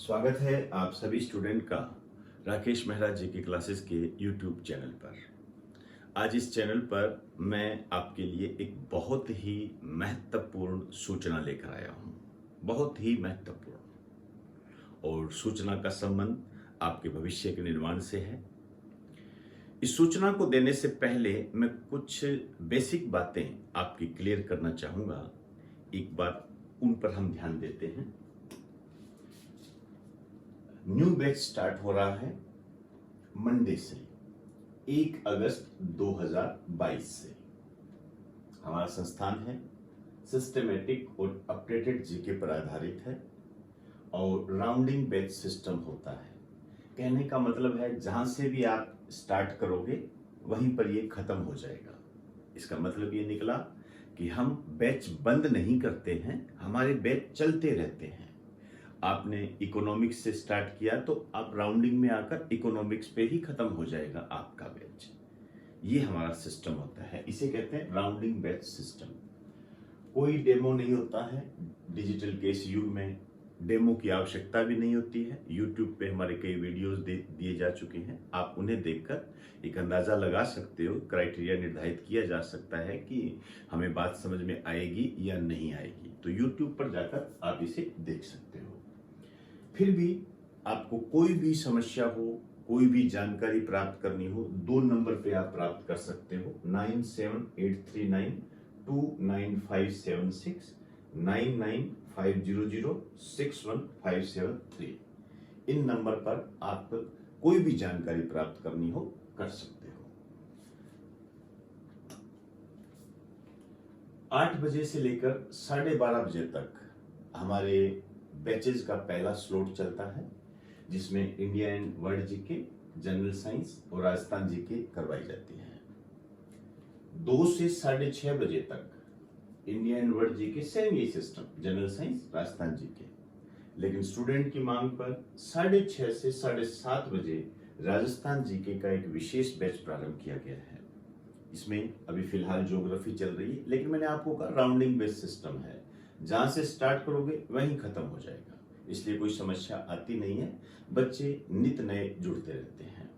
स्वागत है आप सभी स्टूडेंट का राकेश मेहरा जी की क्लासेस के यूट्यूब चैनल पर। आज इस चैनल पर मैं आपके लिए एक बहुत ही महत्वपूर्ण सूचना लेकर आया हूँ। बहुत ही महत्वपूर्ण, और सूचना का संबंध आपके भविष्य के निर्माण से है। इस सूचना को देने से पहले मैं कुछ बेसिक बातें आपकी क्लियर करना चाहूँगा। एक बार उन पर हम ध्यान देते हैं। न्यू बैच स्टार्ट हो रहा है मंडे से 1 अगस्त 2022 से। हमारा संस्थान है सिस्टमेटिक और अपडेटेड जीके पर आधारित है और राउंडिंग बैच सिस्टम होता है। कहने का मतलब है जहां से भी आप स्टार्ट करोगे वहीं पर ये खत्म हो जाएगा। इसका मतलब ये निकला कि हम बैच बंद नहीं करते हैं, हमारे बैच चलते रहते हैं। आपने इकोनॉमिक्स से स्टार्ट किया तो आप राउंडिंग में आकर इकोनॉमिक्स पे ही खत्म हो जाएगा आपका बैच। ये हमारा सिस्टम होता है, इसे कहते हैं राउंडिंग बैच सिस्टम। कोई डेमो नहीं होता है। डिजिटल के इस युग में डेमो की आवश्यकता भी नहीं होती है। यूट्यूब पे हमारे कई वीडियोस दिए जा चुके हैं, आप उन्हें देखकर एक अंदाजा लगा सकते हो, क्राइटेरिया निर्धारित किया जा सकता है कि हमें बात समझ में आएगी या नहीं आएगी। तो यूट्यूब पर जाकर आप इसे देख सकते हो। फिर भी आपको कोई भी समस्या हो, कोई भी जानकारी प्राप्त करनी हो, 2 नंबर पे आप प्राप्त कर सकते हो। 9783929576, 9950061573। इन नंबर पर आप कोई भी जानकारी प्राप्त करनी हो कर सकते हो। 8 बजे से लेकर 12:30 बजे तक हमारे बैचेज का पहला स्लॉट चलता है, जिसमें India and world GK, general science और राजस्थान जीके करवाई जाती है। 2 से 6:30 बजे तक India and world GK, same यही system, general science, Rajasthan GK. लेकिन स्टूडेंट की मांग पर 6:30 से 7:30 बजे राजस्थान जीके का एक विशेष बैच प्रारंभ किया गया है। इसमें अभी फिलहाल ज्योग्राफी चल रही है, लेकिन मैंने आपको कहा राउंडिंग बेस्ड सिस्टम है, जहां से स्टार्ट करोगे वहीं खत्म हो जाएगा, इसलिए कोई समस्या आती नहीं है। बच्चे नित नए जुड़ते रहते हैं।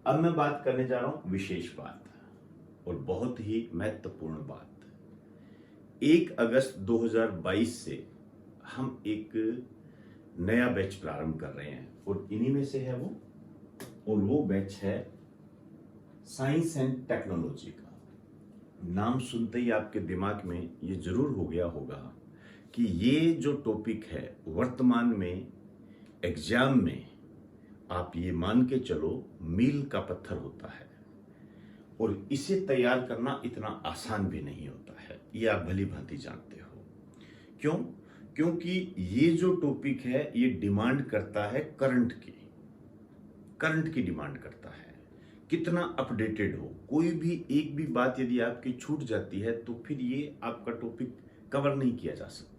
अब मैं बात करने जा रहा हूं विशेष बात और बहुत ही महत्वपूर्ण बात। 1 अगस्त 2022 से हम एक नया बैच प्रारंभ कर रहे हैं और इन्हीं में से है वो बैच है साइंस एंड टेक्नोलॉजी का। नाम सुनते ही आपके दिमाग में ये जरूर हो गया होगा कि ये जो टॉपिक है वर्तमान में एग्जाम में आप ये मान के चलो मील का पत्थर होता है, और इसे तैयार करना इतना आसान भी नहीं होता है, ये आप भली भांति जानते हो। क्यों? क्योंकि ये जो टॉपिक है ये डिमांड करता है करंट की डिमांड करता है। कितना अपडेटेड हो, कोई भी एक भी बात यदि आपकी छूट जाती है तो फिर ये आपका टॉपिक कवर नहीं किया जा सकता।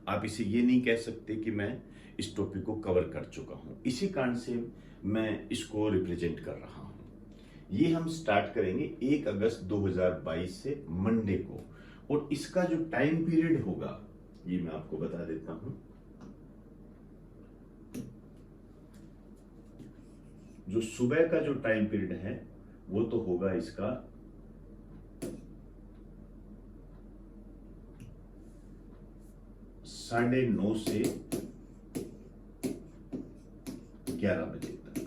आप इसे ये नहीं कह सकते कि मैं इस टॉपिक को कवर कर चुका हूं। इसी कारण से मैं इसको रिप्रेजेंट कर रहा हूं। ये हम स्टार्ट करेंगे 1 अगस्त 2022 से मंडे को, और इसका जो टाइम पीरियड होगा ये मैं आपको बता देता हूं। जो सुबह का जो टाइम पीरियड है वो तो होगा इसका 9:30 से 11 बजे तक,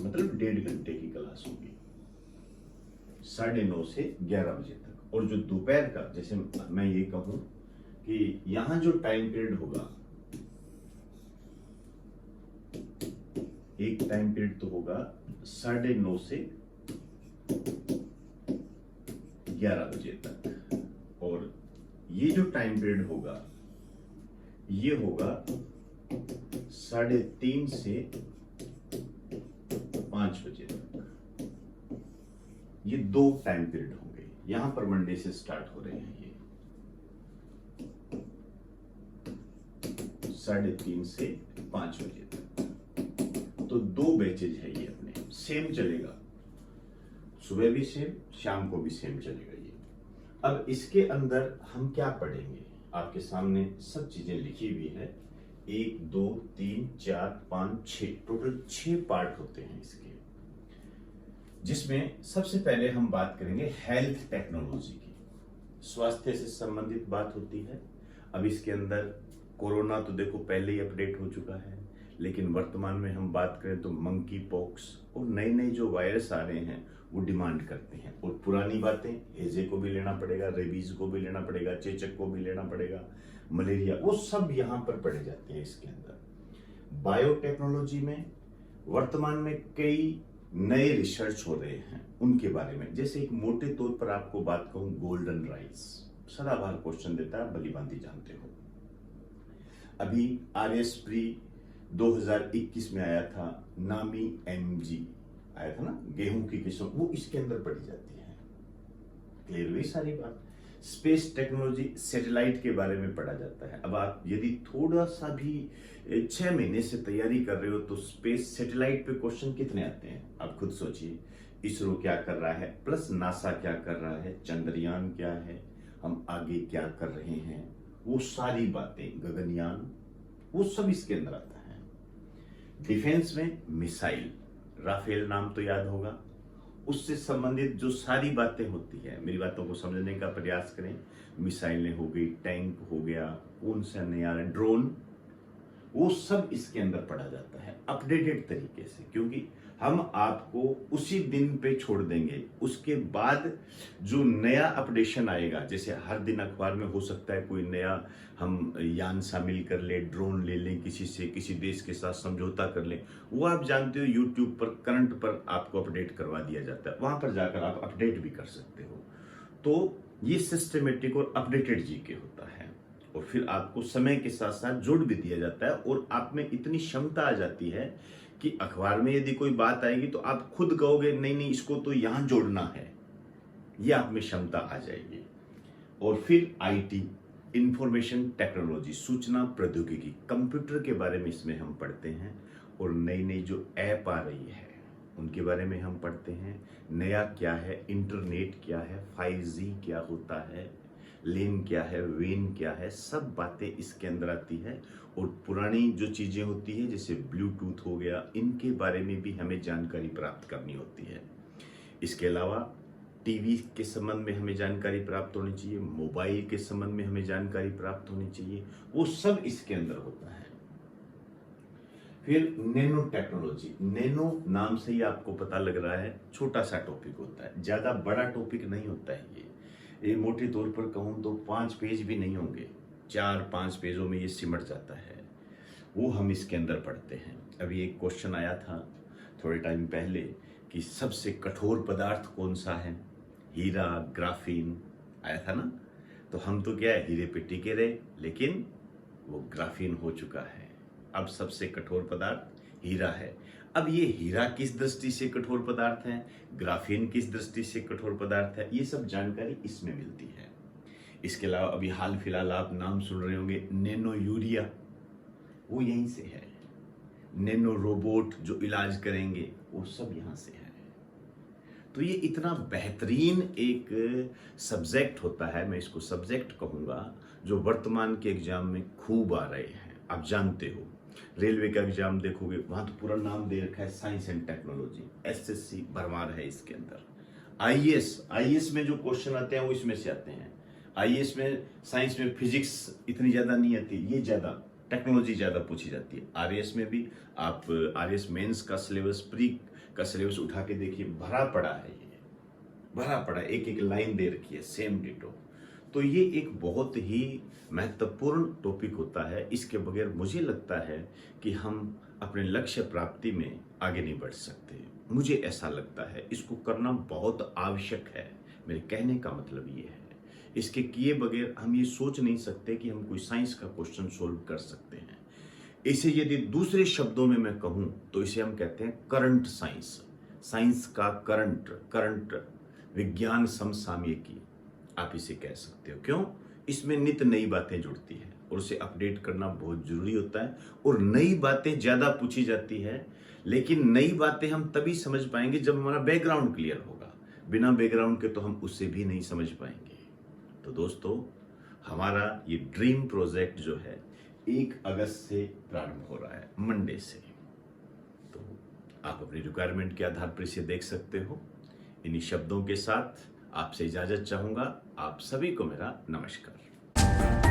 मतलब 1.5 घंटे की क्लास होगी। 9:30 से 11 बजे तक। और जो दोपहर का, जैसे मैं ये कहूं कि यहां जो टाइम पीरियड होगा, एक टाइम पीरियड तो होगा 9:30 से 11 बजे तक, और ये जो टाइम पीरियड होगा ये होगा 3:30 से 5 बजे तक। ये 2 टाइम पीरियड होंगे। यहां पर मंडे से स्टार्ट हो रहे हैं ये 3:30 से 5 बजे तक। तो 2 बैचेज है ये, अपने सेम चलेगा, सुबह भी सेम, शाम को भी सेम चलेगा ये। अब इसके अंदर हम क्या पढ़ेंगे, आपके सामने सब चीजें लिखी हुई है। 1 2 3 4 5 6 टोटल 6 पार्ट होते हैं इसके, जिसमें सबसे पहले हम बात करेंगे हेल्थ टेक्नोलॉजी की। स्वास्थ्य से संबंधित बात होती है। अब इसके अंदर कोरोना तो देखो पहले ही अपडेट हो चुका है, लेकिन वर्तमान में हम बात करें तो मंकी पॉक्स और नए नए जो वायरस आ रहे हैं वो डिमांड करते हैं। और पुरानी बातें, हेजे को भी लेना पड़ेगा, रेबीज को भी लेना पड़ेगा, चेचक को भी लेना पड़ेगा, मलेरिया, वो सब यहाँ पर पड़े जाते हैं इसके अंदर। बायोटेक्नोलॉजी में वर्तमान में कई नए रिसर्च हो रहे हैं उनके बारे में। जैसे एक मोटे तौर पर आपको बात कहूं, गोल्डन राइस सदाबहार क्वेश्चन देता है, भलीभांति जानते हो। अभी RS प्री 2021 में आया था, नामी MG आया था ना, गेहूं की किस्म, वो इसके अंदर पड़ी जाती है। क्लियर हुई सारी बात। स्पेस टेक्नोलॉजी, सैटेलाइट के बारे में पढ़ा जाता है। अब आप यदि थोड़ा सा भी 6 महीने से तैयारी कर रहे हो तो स्पेस सैटेलाइट पे क्वेश्चन कितने आते हैं आप खुद सोचिए। इसरो क्या कर रहा है, प्लस नासा क्या कर रहा है, चंद्रयान क्या है, हम आगे क्या कर रहे हैं, वो सारी बातें, गगनयान, वो सब इसके अंदर आता है। डिफेंस में मिसाइल, राफेल नाम तो याद होगा, उससे संबंधित जो सारी बातें होती है, मेरी बातों को समझने का प्रयास करें। मिसाइलें हो गई, टैंक हो गया, कौन सा नया ड्रोन, वो सब इसके अंदर पढ़ा जाता है अपडेटेड तरीके से, क्योंकि हम आपको उसी दिन पे छोड़ देंगे। उसके बाद जो नया अपडेशन आएगा, जैसे हर दिन अखबार में हो सकता है कोई नया हम यान शामिल कर ले, ड्रोन ले लें किसी से, किसी देश के साथ समझौता कर लें, वो आप जानते हो यूट्यूब पर करंट पर आपको अपडेट करवा दिया जाता है, वहां पर जाकर आप अपडेट भी कर सकते हो। तो ये सिस्टमेटिक और अपडेटेड जीके होता है, और फिर आपको समय के साथ साथ जोड़ भी दिया जाता है, और आप में इतनी क्षमता आ जाती है कि अखबार में यदि कोई बात आएगी तो आप खुद कहोगे नहीं नहीं इसको तो यहां जोड़ना है, ये आप में क्षमता आ जाएगी। और फिर IT, इंफॉर्मेशन टेक्नोलॉजी, सूचना प्रौद्योगिकी, कंप्यूटर के बारे में इसमें हम पढ़ते हैं, और नई नई जो ऐप आ रही है उनके बारे में हम पढ़ते हैं। नया क्या है, इंटरनेट क्या है, 5G क्या होता है, लेन क्या है, वेन क्या है, सब बातें इसके अंदर आती है। और पुरानी जो चीजें होती है जैसे ब्लूटूथ हो गया, इनके बारे में भी हमें जानकारी प्राप्त करनी होती है। इसके अलावा टीवी के संबंध में हमें जानकारी प्राप्त होनी चाहिए, मोबाइल के संबंध में हमें जानकारी प्राप्त होनी चाहिए, वो सब इसके अंदर होता है। फिर नैनो टेक्नोलॉजी, नैनो नाम से ही आपको पता लग रहा है छोटा सा टॉपिक होता है, ज्यादा बड़ा टॉपिक नहीं होता है। ये मोटे तौर पर कहूँ तो 5 पेज भी नहीं होंगे, 4-5 पेजों में ये सिमट जाता है, वो हम इसके अंदर पढ़ते हैं। अभी एक क्वेश्चन आया था थोड़े टाइम पहले कि सबसे कठोर पदार्थ कौन सा है, हीरा, ग्राफीन आया था ना, तो हम तो क्या है, हीरे पे टिके रहे, लेकिन वो ग्राफीन हो चुका है। अब सबसे कठोर पदार्थ हीरा है। अब ये हीरा किस दृष्टि से कठोर पदार्थ है, ग्राफीन किस दृष्टि से कठोर पदार्थ है, ये सब जानकारी इसमें मिलती है। इसके अलावा अभी हाल फिलहाल आप नाम सुन रहे होंगे नैनो यूरिया, वो यहीं से है। नैनो रोबोट जो इलाज करेंगे, वो सब यहाँ से है। तो ये इतना बेहतरीन एक सब्जेक्ट होता है, मैं इसको सब्जेक्ट कहूँगा, जो वर्तमान के एग्जाम में खूब आ रहे हैं। आप जानते हो रेलवे का एग्जाम देखोगे, वहां तो पूरा नाम दे रखा है साइंस एंड टेक्नोलॉजी, SSC भरमार है इसके अंदर। IAS में जो क्वेश्चन आते हैं वो इसमें से आते हैं। IAS में साइंस में फिजिक्स इतनी ज्यादा नहीं आती, ये ज्यादा टेक्नोलॉजी ज्यादा पूछी जाती है। RAS में भी आप RAS मेंस का सिलेबस, प्री का सिलेबस उठा के देखिए, भरा पड़ा है, ये भरा पड़ा, एक एक लाइन दे रखी है, सेम डिटो। तो ये एक बहुत ही महत्वपूर्ण टॉपिक होता है। इसके बगैर मुझे लगता है कि हम अपने लक्ष्य प्राप्ति में आगे नहीं बढ़ सकते, मुझे ऐसा लगता है। इसको करना बहुत आवश्यक है, मेरे कहने का मतलब ये है। इसके किए बगैर हम ये सोच नहीं सकते कि हम कोई साइंस का क्वेश्चन सोल्व कर सकते हैं। इसे यदि दूसरे शब्दों में मैं कहूं तो इसे हम कहते हैं करंट साइंस, साइंस का करंट विज्ञान समसामयिकी आप इसे कह सकते हो। क्यों? इसमें नित्य नई बातें जुड़ती है और उसे अपडेट करना बहुत जरूरी होता है, और नई बातें ज्यादा पूछी जाती है। लेकिन नई बातें हम तभी समझ पाएंगे जब हमारा बैकग्राउंड क्लियर होगा, बिना बैकग्राउंड के तो हम उससे भी नहीं समझ पाएंगे। तो दोस्तों, हमारा ये ड्रीम प्रोजेक्ट जो है 1 अगस्त से प्रारंभ हो रहा है, मंडे से। तो आप अपनी रिक्वायरमेंट के आधार पर इसे देख सकते हो। इन्हीं शब्दों के साथ आपसे इजाजत चाहूंगा। आप सभी को मेरा नमस्कार।